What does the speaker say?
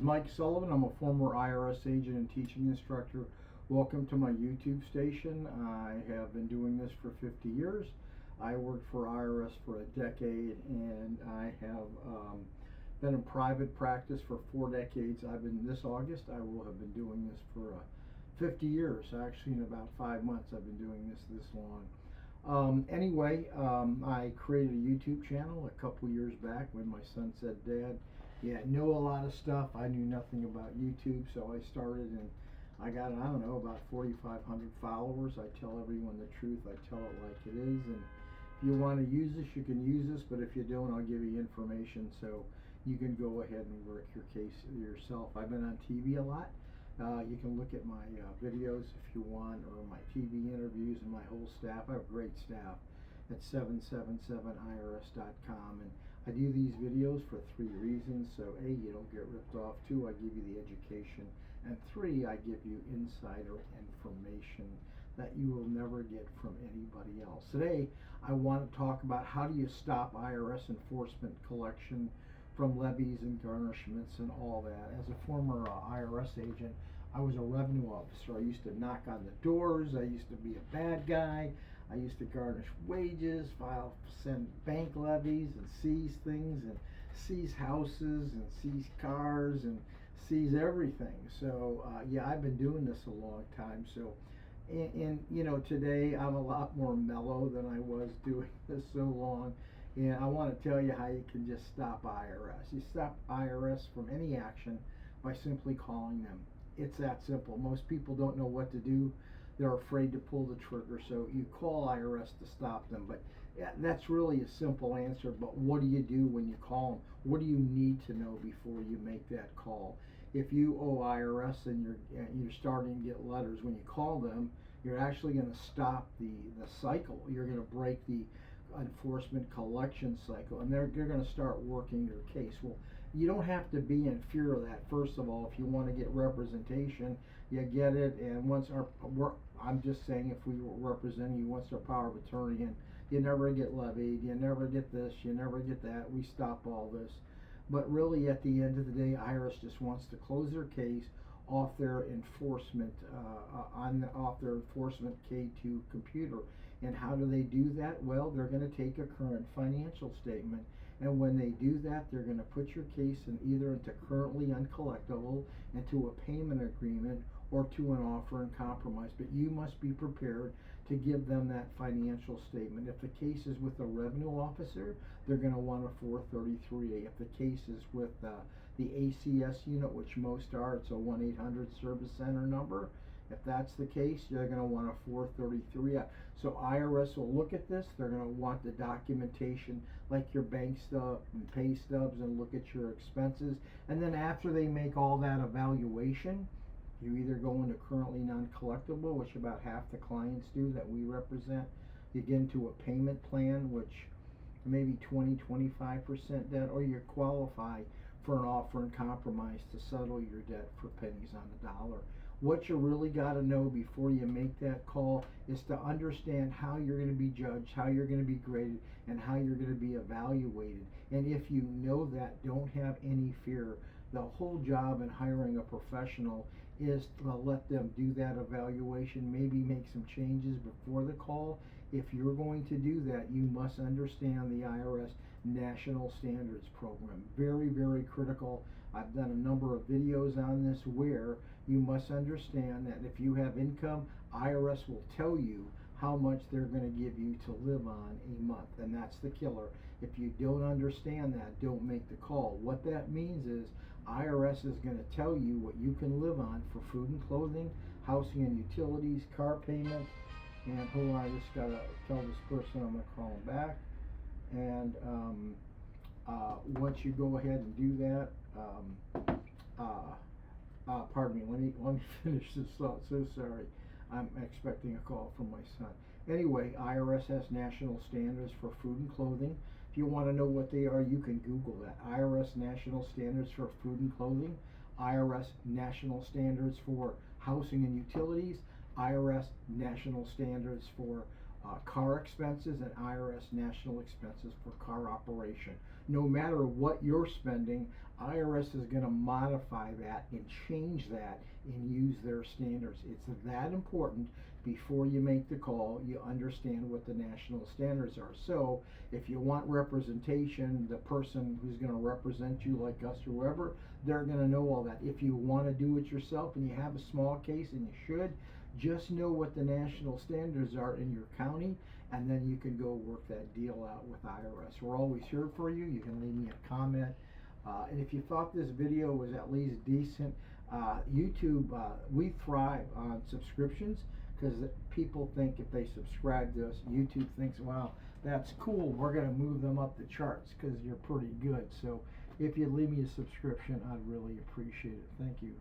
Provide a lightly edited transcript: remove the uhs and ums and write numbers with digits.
Mike Sullivan. I'm a former IRS agent and teaching instructor. Welcome to my YouTube station. I have been doing this for 50 years. I worked for IRS for a decade, and I have been in private practice for 4 decades. This August, I will have been doing this for 50 years. Actually, in about 5 months, I've been doing this long. I created a YouTube channel a couple years back when my son said, "Dad, yeah, I know a lot of stuff." I knew nothing about YouTube, so I started, and I got, I don't know, about 4,500 followers. I tell everyone the truth. I tell it like it is, and if you want to use this, you can use this, but if you don't, I'll give you information so you can go ahead and work your case yourself. I've been on TV a lot. You can look at my videos if you want, or my TV interviews, and my whole staff. I have great staff at 777irs.com, and I do these videos for 3 reasons. So A, you don't get ripped off. 2, I give you the education, and 3, I give you insider information that you will never get from anybody else. Today, I want to talk about how do you stop IRS enforcement collection from levies and garnishments and all that. As a former IRS agent, I was a revenue officer. I used to knock on the doors. I used to be a bad guy. I used to garnish wages, send bank levies, and seize things, and seize houses, and seize cars, and seize everything. So yeah, I've been doing this a long time. So, today I'm a lot more mellow than I was doing this so long. And I want to tell you how you can just stop IRS. You stop IRS from any action by simply calling them. It's that simple. Most people don't know what to do. They're afraid to pull the trigger, so you call IRS to stop them. But yeah, that's really a simple answer. But what do you do when you call them? What do you need to know before you make that call? If you owe IRS and you're starting to get letters, when you call them, you're actually going to stop the cycle. You're going to break the enforcement collection cycle, and they're going to start working your case. Well, you don't have to be in fear of that. First of all, if you want to get representation, you get it. And I'm just saying, if we were representing you, once our power of attorney in, you never get levied, you never get this, you never get that. We stop all this. But really, at the end of the day, IRS just wants to close their case off their enforcement K2 computer. And how do they do that? Well, they're going to take a current financial statement, and when they do that, they're going to put your case either into currently uncollectible, into a payment agreement, or to an offer and compromise. But you must be prepared to give them that financial statement. If the case is with a revenue officer, they're going to want a 433A. If the case is with the ACS unit, which most are, it's a 1-800 service center number. If that's the case, you're going to want a 433. So IRS will look at this. They're going to want the documentation, like your bank stuff and pay stubs, and look at your expenses. And then after they make all that evaluation, you either go into currently non-collectible, which about half the clients do that we represent. You get into a payment plan, which maybe 20-25% debt, or you qualify for an offer and compromise to settle your debt for pennies on the dollar. What you really got to know before you make that call is to understand how you're going to be judged, how you're going to be graded, and how you're going to be evaluated. And if you know that, don't have any fear. The whole job in hiring a professional is to let them do that evaluation, maybe make some changes before the call. If you're going to do that, you must understand the IRS National Standards Program. Very, very critical. I've done a number of videos on this where you must understand that if you have income, IRS will tell you how much they're going to give you to live on a month, and that's the killer. If you don't understand that, don't make the call. What that means is IRS is going to tell you what you can live on for food and clothing, housing and utilities, car payments, and hold on, I just got to tell this person I'm going to call him back. And once you go ahead and do that, pardon me, let me finish this thought. So sorry, I'm expecting a call from my son. Anyway, IRS has national standards for food and clothing. If you want to know what they are, you can Google that. IRS national standards for food and clothing, IRS national standards for housing and utilities, IRS national standards for car expenses, and IRS national expenses for car operation. No matter what you're spending, IRS is going to modify that and change that and use their standards. It's that important. Before you make the call, you understand what the national standards are. So if you want representation, the person who's going to represent you, like us or whoever, they're going to know all that. If you want to do it yourself and you have a small case, and you should, just know what the national standards are in your county, and then you can go work that deal out with IRS. We're always here for you. You can leave me a comment. And if you thought this video was at least decent, YouTube, we thrive on subscriptions, because people think if they subscribe to us, YouTube thinks, wow, that's cool, we're going to move them up the charts because you're pretty good. So if you leave me a subscription, I'd really appreciate it. Thank you.